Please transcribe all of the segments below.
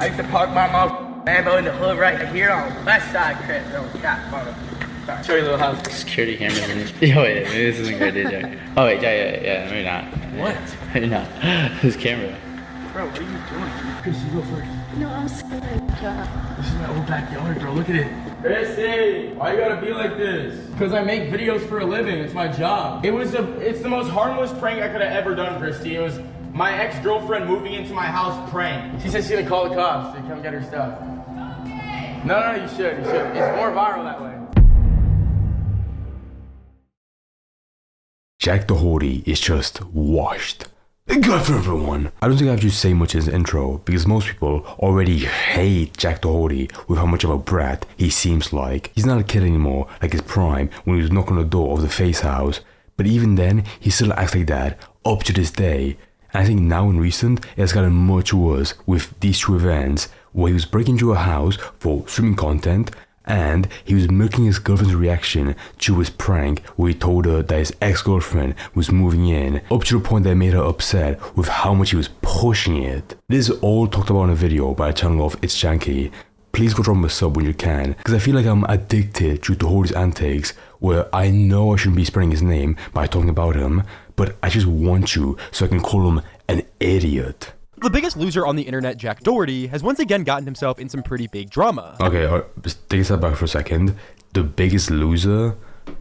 I used to park my mom Lambo in the hood right here on West Side Crib. Sorry. Show you a little house. Security cameras in this. Yo, wait, maybe this isn't good, Jack. Oh wait, yeah, maybe not. What? Maybe not. This camera. Bro, what are you doing? Chris, you go first. No, I'm scared. This is my old backyard, bro. Look at it. Chrissy, why you gotta be like this? Because I make videos for a living. It's my job. It's the most harmless prank I could have ever done, Christy. It was my ex-girlfriend moving into my house prank. She said she's gonna call the cops to come get her stuff. Okay. No, you should. It's more viral that way. Jack Doherty is just washed. Good for everyone. I don't think I have to say much in this intro because most people already hate Jack Doherty with how much of a brat he seems like. He's not a kid anymore like his prime when he was knocking on the door of the Face House, but even then he still acts like that up to this day. And I think now in recent it has gotten much worse with these two events where he was breaking into a house for streaming content and he was milking his girlfriend's reaction to his prank where he told her that his ex-girlfriend was moving in, up to the point that it made her upset with how much he was pushing it. This is all talked about in a video by a channel of It's Janky. Please go drop him a sub when you can, because I feel like I'm addicted to Doherty's antics where I know I shouldn't be spreading his name by talking about him, but I just want you so I can call him an idiot. The biggest loser on the internet, Jack Doherty, has once again gotten himself in some pretty big drama. Okay, just take a step back for a second. The biggest loser?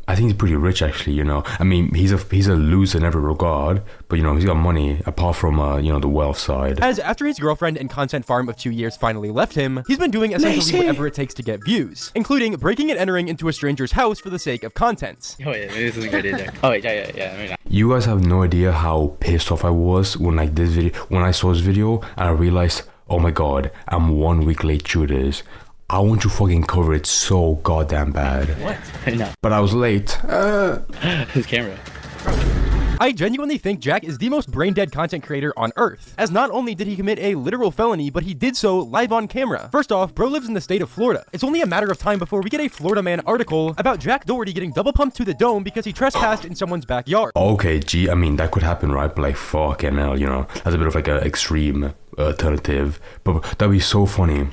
I think he's pretty rich actually, you know. I mean, he's a loser in every regard, but you know, he's got money apart from, you know, the wealth side. As after his girlfriend and content farm of 2 years finally left him, he's been doing essentially whatever it takes to get views, including breaking and entering into a stranger's house for the sake of content. Oh wait, maybe this isn't good, Jack. Oh wait, yeah, maybe not. You guys have no idea how pissed off I was when when I saw this video and I realized, oh my god, I'm 1 week late to this. I want to fucking cover it so goddamn bad. What? No. But I was late. His camera. I genuinely think Jack is the most brain-dead content creator on Earth, as not only did he commit a literal felony, but he did so live on camera. First off, bro lives in the state of Florida. It's only a matter of time before we get a Florida Man article about Jack Doherty getting double pumped to the dome because he trespassed in someone's backyard. Okay, gee, I mean, that could happen, right? But like, fucking hell, you know, that's a bit of like an extreme alternative. But that'd be so funny.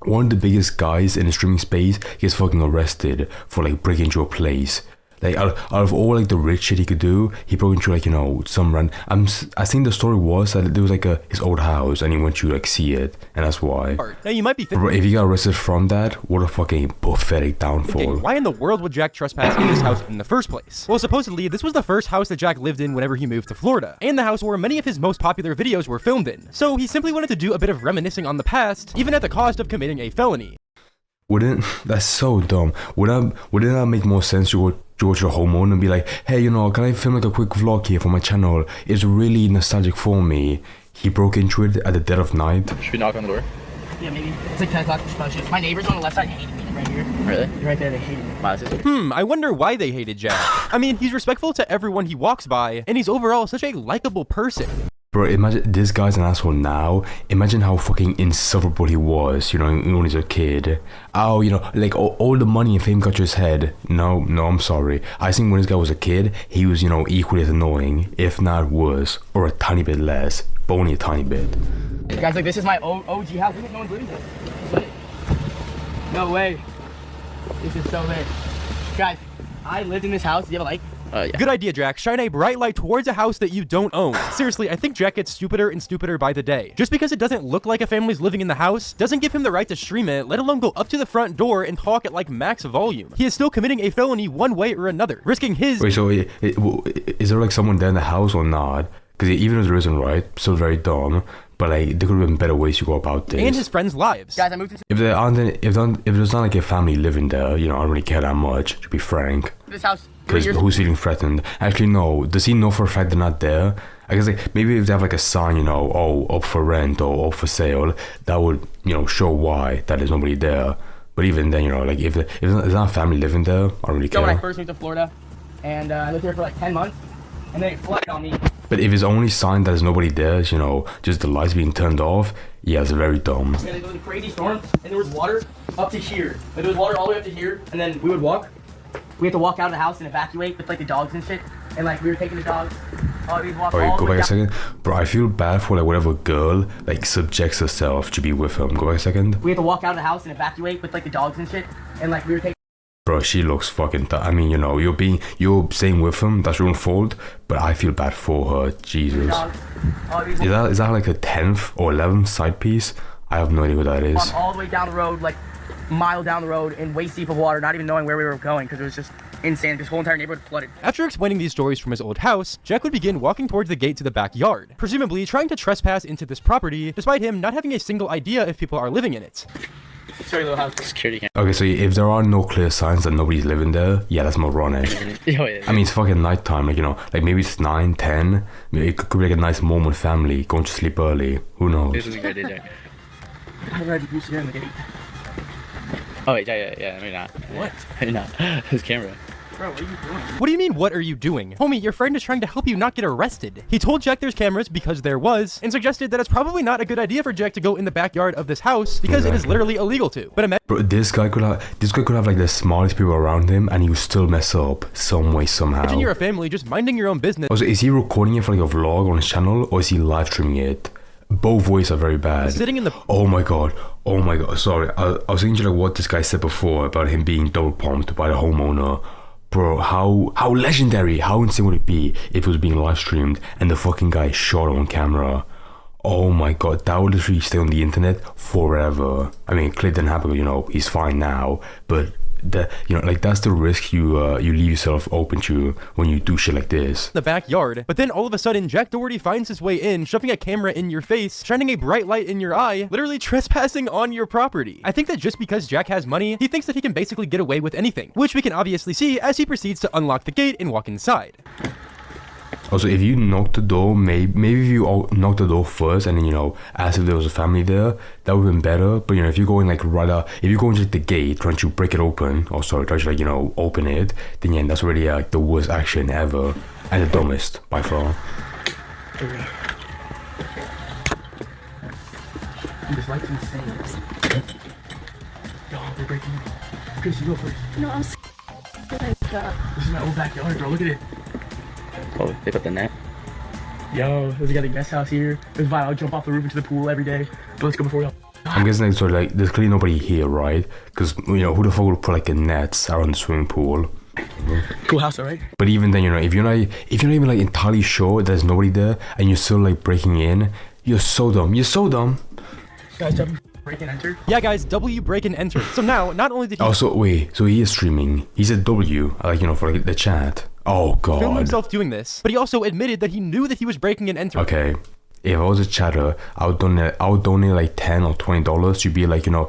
One of the biggest guys in the streaming space gets fucking arrested for like breaking into a place. Like out of all like the rich shit he could do, he broke into like, you know, some run. I think the story was that there was like his old house and he went to like see it, and that's why. Now you might be thinking, if he got arrested from that, what a fucking pathetic downfall. Why in the world would Jack trespass in this house in the first place? Well, supposedly this was the first house that Jack lived in whenever he moved to Florida, and the house where many of his most popular videos were filmed in. So he simply wanted to do a bit of reminiscing on the past, even at the cost of committing a felony. That's so dumb. Wouldn't that make more sense to go to the homeowner and be like, hey, you know, can I film like a quick vlog here for my channel? It's really nostalgic for me. He broke into it at the dead of night. Should we knock on the door? Yeah, maybe. It's like 10 o'clock. My neighbors on the left side hated me right here. Really? You're right there, they hated me. Wow, I wonder why they hated Jack. I mean, he's respectful to everyone he walks by, and he's overall such a likable person. Bro, imagine this guy's an asshole now. Imagine how fucking insufferable he was, you know, when he was a kid. Oh, you know, like all the money and fame got to his head. No, I'm sorry. I think when this guy was a kid, he was, you know, equally as annoying, if not worse, or a tiny bit less, but only a tiny bit. Guys, like, this is my OG house. Look at no one's living there. No way. This is so lit. Guys, I lived in this house. Do you have a light? Yeah. Good idea, Jack. Shine a bright light towards a house that you don't own. Seriously, I think Jack gets stupider and stupider by the day. Just because it doesn't look like a family's living in the house doesn't give him the right to stream it, let alone go up to the front door and talk at like max volume. He is still committing a felony one way or another, risking his— Wait, so is there like someone there in the house or not? Because even if there isn't, right, still very dumb. But like, there could have been better ways to go about this. And his friends' lives. Guys, I moved to if there's not like a family living there, you know, I don't really care that much, to be frank. this house. Because who's feeling threatened? Actually, no. Does he know for a fact they're not there? I guess like maybe if they have like a sign, you know, oh, up for rent or up for sale, that would, you know, show why that there's nobody there. But even then, you know, like if there's not a family living there, I don't really care. When I first moved to Florida, and I lived here for like 10 months, and then it flooded on me. But if it's only sign that there's nobody there, you know, just the lights being turned off, yeah, it's very dumb. And there was a crazy storm, and there was water up to here. Like, there was water all the way up to here, and then we would walk. We had to walk out of the house and evacuate with like the dogs and shit. And like we were taking the dogs Alright, go back a second. Bro, I feel bad for like whatever girl like subjects herself to be with him. Go back a second. We had to walk out of the house and evacuate with like the dogs and shit. And like we were taking. Bro, she looks fucking. I mean, you know, you're staying with him. That's your own fault. But I feel bad for her. Jesus. Is that like a 10th or 11th side piece? I have no idea what that is. All the way down the road, like a mile down the road in waist deep of water, not even knowing where we were going because it was just insane. This whole entire neighborhood flooded. After explaining these stories from his old house, Jack would begin walking towards the gate to the backyard, presumably trying to trespass into this property, despite him not having a single idea if people are living in it. Sorry, little house. Security camera. Okay, so if there are no clear signs that nobody's living there, yeah, that's moronic. I mean, it's fucking nighttime, like, you know, like maybe it's 9, 10. Maybe it could be like a nice moment family, going to sleep early. Who knows? This is a good idea, Jack. I read you here in the gate. Oh wait, yeah, maybe not. What? Maybe not. His camera. Bro, what are you doing? What do you mean, what are you doing? Homie, your friend is trying to help you not get arrested. He told Jack there's cameras because there was, and suggested that it's probably not a good idea for Jack to go in the backyard of this house because it is literally illegal to. But imagine Bro, this guy could have like the smartest people around him, and he would still mess up some way, somehow. you're a family just minding your own business. Also, is he recording it for like a vlog on his channel, or is he live streaming it? Both ways are very bad. Sitting in the... Oh my god. Sorry, I was thinking like what this guy said before about him being double pumped by the homeowner. Bro, how legendary, how insane would it be if it was being live streamed and the fucking guy shot on camera? Oh my god, that would literally stay on the internet forever. I mean, it clearly didn't happen, you know, he's fine now, but that's the risk you leave yourself open to when you do shit like this. The backyard, but then all of a sudden Jack Doherty finds his way in, shoving a camera in your face, shining a bright light in your eye, literally trespassing on your property. I think that just because Jack has money, he thinks that he can basically get away with anything, which we can obviously see as he proceeds to unlock the gate and walk inside. Also, if you knock the door, maybe if you knock the door first and then, you know, ask if there was a family there, that would have been better. But, you know, if you go in like if you go into the gate trying to break it open, or sorry, trying to like, you know, open it, then yeah, that's already like the worst action ever and the dumbest by far. This light's insane. Yo, they're breaking in. Chris, you go first. No, I'm like, This is my old backyard, bro. Look at it. Oh, they put the net. Yo, there's got a guest house here. There's I would jump off the roof into the pool every day. But let's go before we go. I'm guessing like, so like there's clearly nobody here, right? Because, you know, who the fuck would put like a nets around the swimming pool? Cool house, alright? But even then, you know, if you're not even like entirely sure there's nobody there and you're still like breaking in, you're so dumb. Guys, break and enter. Yeah guys, W break and enter. So now, not only did he Also, wait, so he is streaming. He said W, like, you know, for like, the chat. Oh god. film himself doing this, but he also admitted that he knew that he was breaking and entering. Okay, if I was a chatter, I would donate like $10 or $20 to be like, you know,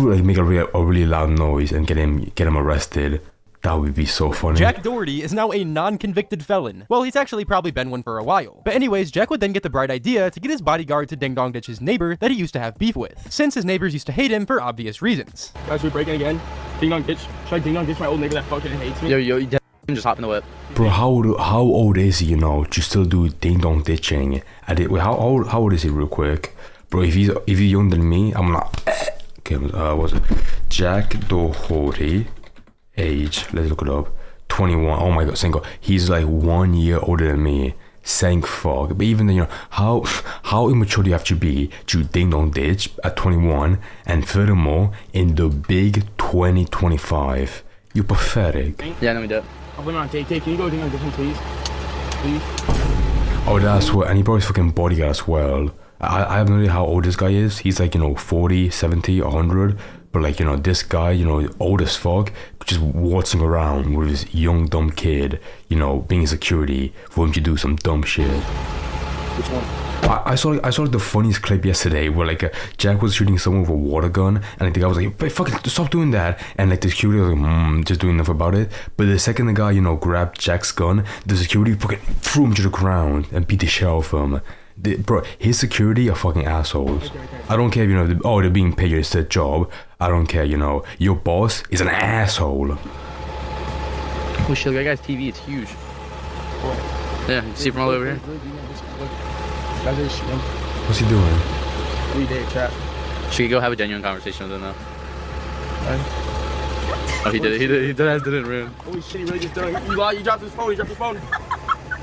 like make a really loud noise and get him arrested. That would be so funny. Jack Doherty is now a non-convicted felon. Well, he's actually probably been one for a while. But anyways, Jack would then get the bright idea to get his bodyguard to Ding Dong Ditch his neighbor that he used to have beef with, since his neighbors used to hate him for obvious reasons. Guys, we're breaking again. Ding Dong Ditch. Should I Ding Dong Ditch my old neighbor that fucking hates me? Yo, you just hop in the whip. Bro, how old is he, you know, to still do ding dong ditching? Wait, how old is he real quick? Bro, if he's younger than me, I'm not. Okay, what's it? Jack Doherty, age, let's look it up. 21. Oh my god, thank god. He's like 1 year older than me. Thank fuck. But even then, you know, how immature do you have to be to ding dong ditch at 21, and furthermore in the big 2025? You're pathetic. Yeah, let me do it. I'll put him on take. Can you go Ding Dong Ditch him, please? Please. Oh, that's what, and he brought his fucking bodyguard as well. I have no idea how old this guy is. He's like, you know, 40, 70, 100. But like, you know, this guy, you know, old as fuck, just waltzing around with his young dumb kid, you know, being security for him to do some dumb shit. Which one? I saw like the funniest clip yesterday where like Jack was shooting someone with a water gun, and like the guy was like, "Hey, fucking stop doing that!" And like the security was like, just doing enough about it. But the second the guy, you know, grabbed Jack's gun, the security fucking threw him to the ground and beat the shit out of him. Bro, his security are fucking assholes. I don't care if, you know, they're being paid, it's their job. I don't care, you know. Your boss is an asshole. Oh shit, that guy's TV, it's huge. What? Yeah, you see from all over here? Guys are shooting. What's he doing? 3-day trap. Should we go have a genuine conversation with him now? Right. Oh, he did it. He did it, rude. Holy shit, he really just did it. You dropped his phone.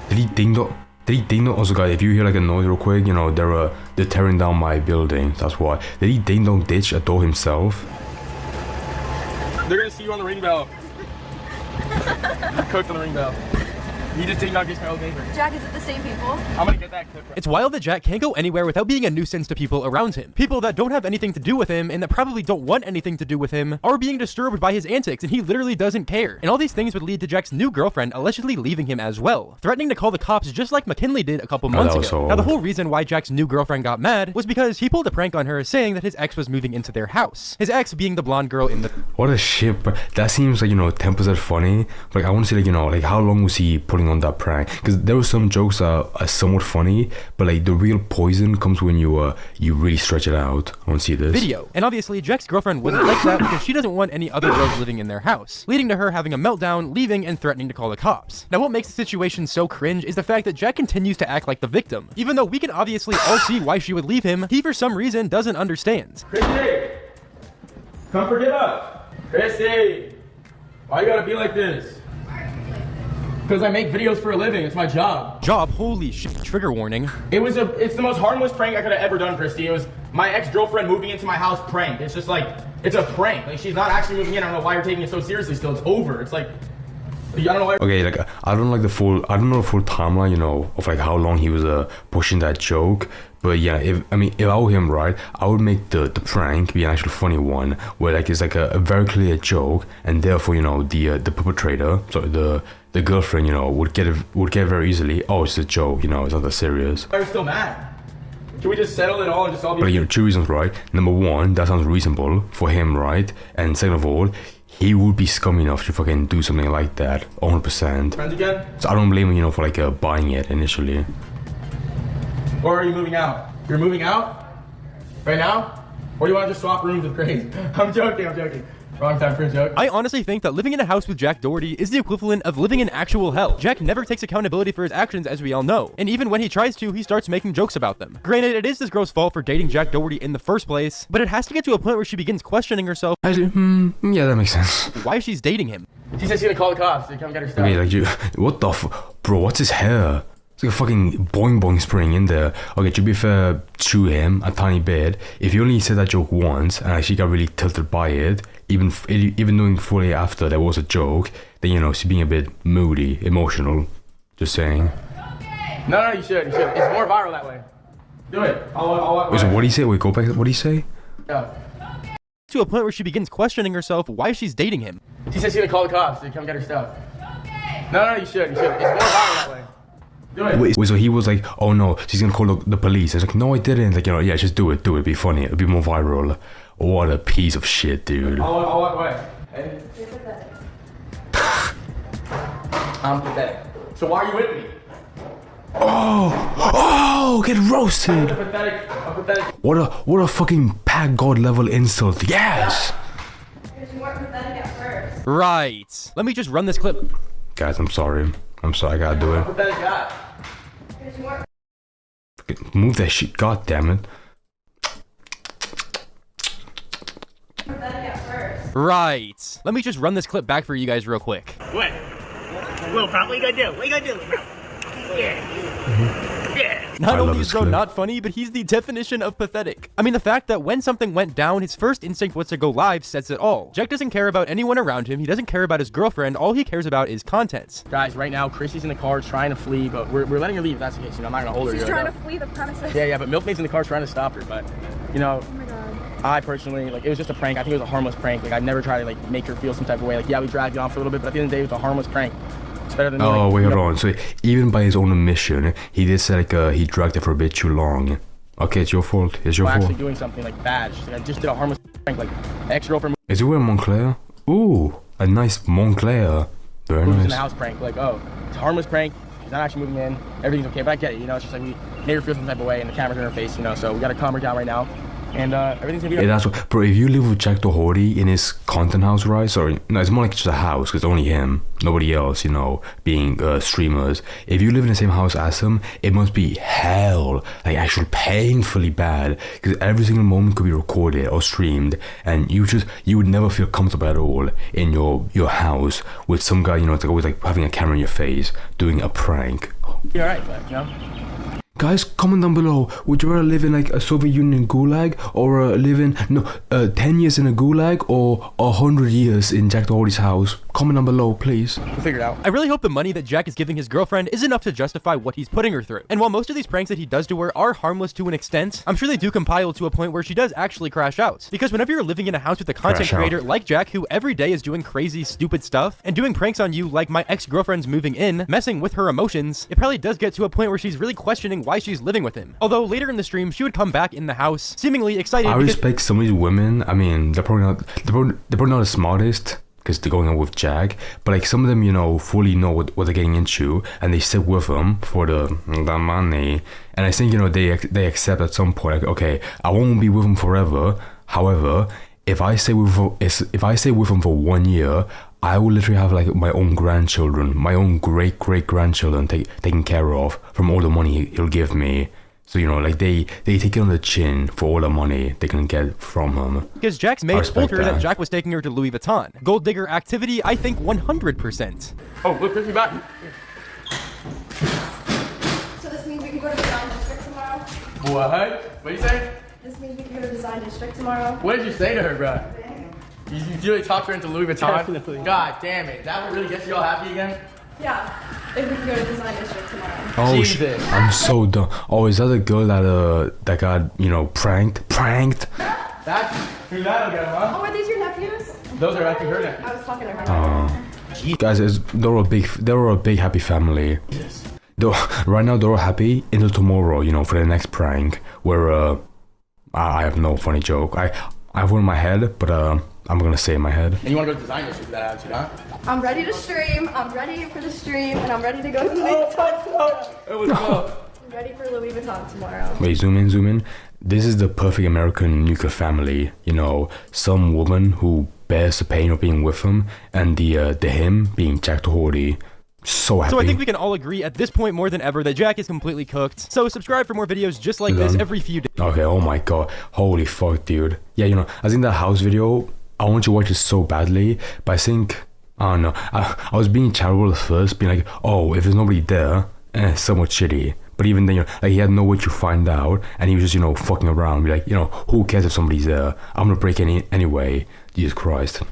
Did he ding dong? Did he also, guys, if you hear like a noise real quick, you know, they're tearing down my building. That's why. Did he ding dong ditch a door himself? They're gonna see you on the ring bell. Cooked on the ring bell. You just did not get my old neighbor. Jack, is it the same people? I'm gonna get that clip. It's wild that Jack can't go anywhere without being a nuisance to people around him. People that don't have anything to do with him and that probably don't want anything to do with him are being disturbed by his antics, and he literally doesn't care. And all these things would lead to Jack's new girlfriend allegedly leaving him as well, threatening to call the cops just like McKinley did a couple months ago. Now, the whole reason why Jack's new girlfriend got mad was because he pulled a prank on her saying that his ex was moving into their house. His ex being the blonde girl in the... What a shit, bro. That seems like, you know, 10% funny. Like, I want to see, like, you know, like, how long was he putting on that prank? Because there were some jokes that are somewhat funny, but like the real poison comes when you really stretch it out. I want to see this video. And obviously Jack's girlfriend wasn't like that because she doesn't want any other girls living in their house, leading to her having a meltdown, leaving, and threatening to call the cops. Now, what makes the situation so cringe is the fact that Jack continues to act like the victim. Even though we can obviously all see why she would leave him, he for some reason doesn't understand. Christy! Come forget us! Christy! Why you gotta be like this? Because I make videos for a living. It's my job. Job? Holy shit. Trigger warning. It's the most harmless prank I could have ever done, Christy. It was my ex-girlfriend moving into my house prank. It's just like, it's a prank. Like, she's not actually moving in. I don't know why you're taking it so seriously still. It's over. It's like, I don't know why. Okay, like, I don't know the full timeline, you know, of like how long he was pushing that joke. But yeah, if I were him, right, I would make the prank be an actual funny one where like it's like a very clear joke, and therefore, you know, the perpetrator, so the girlfriend, you know, would get very easily. Oh, it's a joke, you know, it's not that serious. Why are you still mad? Can we just settle it all and just all be... But you know, two reasons, right? Number one, that sounds reasonable for him, right? And second of all, he would be scum enough to fucking do something like that, 100%. Friends again? So I don't blame him, you know, for like buying it initially. Or are you moving out? You're moving out? Right now? Or do you want to just swap rooms with Grace? I'm joking. Wrong time for a joke. I honestly think that living in a house with Jack Doherty is the equivalent of living in actual hell. Jack never takes accountability for his actions, as we all know. And even when he tries to, he starts making jokes about them. Granted, it is this girl's fault for dating Jack Doherty in the first place, but it has to get to a point where she begins questioning herself. Actually, yeah, that makes sense. Why she's dating him. She said she's gonna call the cops to come get her stuff. Okay, like what the bro, what's his hair? It's like a fucking boing boing spring in there. Okay, to be fair to him, a tiny bit, if he only said that joke once and she got really tilted by it, even knowing fully after there was a joke, then, you know, she's being a bit moody, emotional. Just saying. No, you should. It's more viral that way. Do it. I'll walk away. Wait, so what do you say? Wait, go back. What do you say? Yeah. To a point where she begins questioning herself why she's dating him. She said she's gonna call the cops to come get her stuff. No, you should. It's more viral that way. Do it. Wait, so he was like, oh no, she's gonna call the police. It's like, no, I didn't. Like, you know, yeah, just do it. It'd be funny. It'd be more viral. What a piece of shit, dude. I'll walk away. You're pathetic. I'm pathetic. So why are you with me? Oh, get roasted. I'm pathetic. What a fucking pack god level insult. Yes. Because you weren't pathetic at first. Right. Let me just run this clip. Guys, I'm sorry, I gotta do it. Pathetic guy. Because you weren't... Move that shit, god damn it. pathetic at first. Right. Let me just run this clip back for you guys real quick. What? Little bro, what you gonna do? What you gonna do, bro? Yeah. Not I love only this is Bro clip. not funny, but he's the definition of pathetic. I mean, the fact that when something went down, his first instinct was to go live says it all. Jack doesn't care about anyone around him. He doesn't care about his girlfriend. All he cares about is content. Guys, right now, Chrissy's in the car trying to flee, but we're letting her leave if that's the case. You know, I'm not gonna hold her. She's here trying right to flee the premises. Yeah, but Milkmaid's in the car trying to stop her, but, you know, Oh my god. I personally, like, it was just a prank. I think it was a harmless prank. Like, I'd never try to, like, make her feel some type of way. Like, yeah, we dragged it on for a little bit, but at the end of the day, it was a harmless prank. It's better than me, Oh, like, wait, you hold know- on. So even by his own admission, he did say like he dragged it for a bit too long. Okay, it's your fault. It's your Well, fault. actually doing something like bad. She's like, I just did a harmless prank, like ex-girlfriend Is it wearing Montclair? Ooh, a nice Montclair. Very moves in nice. the house prank. Like, oh, it's a harmless prank. She's not actually moving in. Everything's okay, but I get it. You know, it's just like we made her feel some type of way, and the camera's in her face. You know, so we gotta calm her down right now, and everything's gonna be. Yeah, that's what, bro. If you live with Jack Doherty in his content house, right? Sorry, no, it's more like just a house because only him, nobody else, you know, being streamers. If you live in the same house as him, it must be hell, like actually painfully bad, because every single moment could be recorded or streamed, and you would never feel comfortable at all in your house with some guy, you know, it's like always like having a camera in your face doing a prank. be alright, but you know. Guys, comment down below. Would you rather live in like a Soviet Union gulag, or live in 10 years in a gulag, or 100 years in Jack Doherty's house? Comment down below, please. We'll figure it out. I really hope the money that Jack is giving his girlfriend is enough to justify what he's putting her through. And while most of these pranks that he does to her are harmless to an extent, I'm sure they do compile to a point where she does actually crash out. Because whenever you're living in a house with a content creator like Jack, who every day is doing crazy, stupid stuff, and doing pranks on you like my ex-girlfriend's moving in, messing with her emotions, it probably does get to a point where she's really questioning why she's living with him. Although later in the stream, she would come back in the house, seemingly excited. I respect some of these women. I mean, they're probably not the smartest, because they're going out with Jack, but like some of them, you know, fully know what they're getting into, and they stick with him for the money. And I think, you know, they accept at some point, like, okay, I won't be with him forever. However, if I stay with him for 1 year, I will literally have like my own grandchildren, my own great grandchildren taken care of from all the money he'll give me. So, you know, like they take it on the chin for all the money they can get from him. Because Jack's maid told her that Jack was taking her to Louis Vuitton. Gold digger activity, I think 100%. Oh, look, Chris, back. So this means we can go to Design District tomorrow? What? What did you say? This means we can go to Design District tomorrow? What did you say to her, bro? You really talked her into Louis Vuitton? Definitely. God damn it. That would really get you all happy again? Yeah. If we can go to Design District tomorrow. Oh Jesus. shit! I'm so dumb. Oh, is that the girl that got, you know, pranked? That's who that'll get, huh? Oh, are these your nephews? Those are actually her nephews. I was talking to her. Guys, they were a big happy family. Right now they're all happy until tomorrow, you know, for the next prank, where I have no funny joke. I have one in my head, but I'm gonna say in my head. And you want to go to Design District with that attitude, huh? I'm ready to stream. I'm ready for the stream, and I'm ready to go to Louis Vuitton tomorrow. It was close. I'm ready for Louis Vuitton tomorrow. Wait, zoom in. This is the perfect American nuclear family, you know, some woman who bears the pain of being with him, and the him being Jack Doherty. So happy. So I think we can all agree at this point more than ever that Jack is completely cooked. So subscribe for more videos just like this every few days. Okay, oh my god. Holy fuck, dude. Yeah, you know, I think that house video, I want you to watch it so badly, but I think, I don't know, I was being charitable at first, being like, oh, if there's nobody there, somewhat shitty. But even then, you know, like, he had no way to find out, and he was just, you know, fucking around, be like, you know, who cares if somebody's there? I'm gonna break in anyway. Jesus Christ.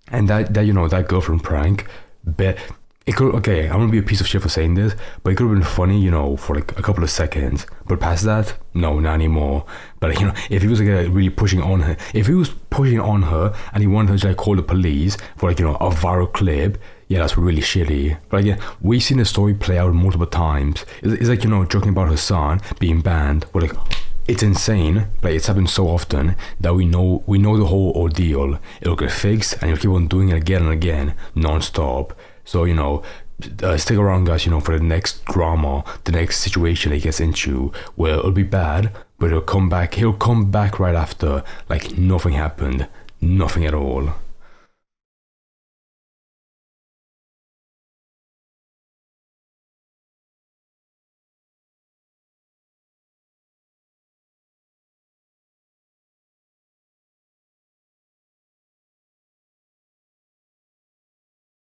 And that you know, that girlfriend prank, it could, okay, I'm gonna be a piece of shit for saying this, but it could have been funny, you know, for like a couple of seconds. But past that, no, not anymore. But, you know, if he was like really pushing on her, and he wanted her to like call the police for like, you know, a viral clip, yeah, that's really shitty. But again, we've seen the story play out multiple times. It's like, you know, joking about her son being banned, but like, it's insane, but it's happened so often that we know the whole ordeal. It'll get fixed, and you'll keep on doing it again and again, non-stop. So, you know, stick around, guys, you know, for the next drama, the next situation he gets into, where it'll be bad, but he'll come back right after, like nothing happened, nothing at all.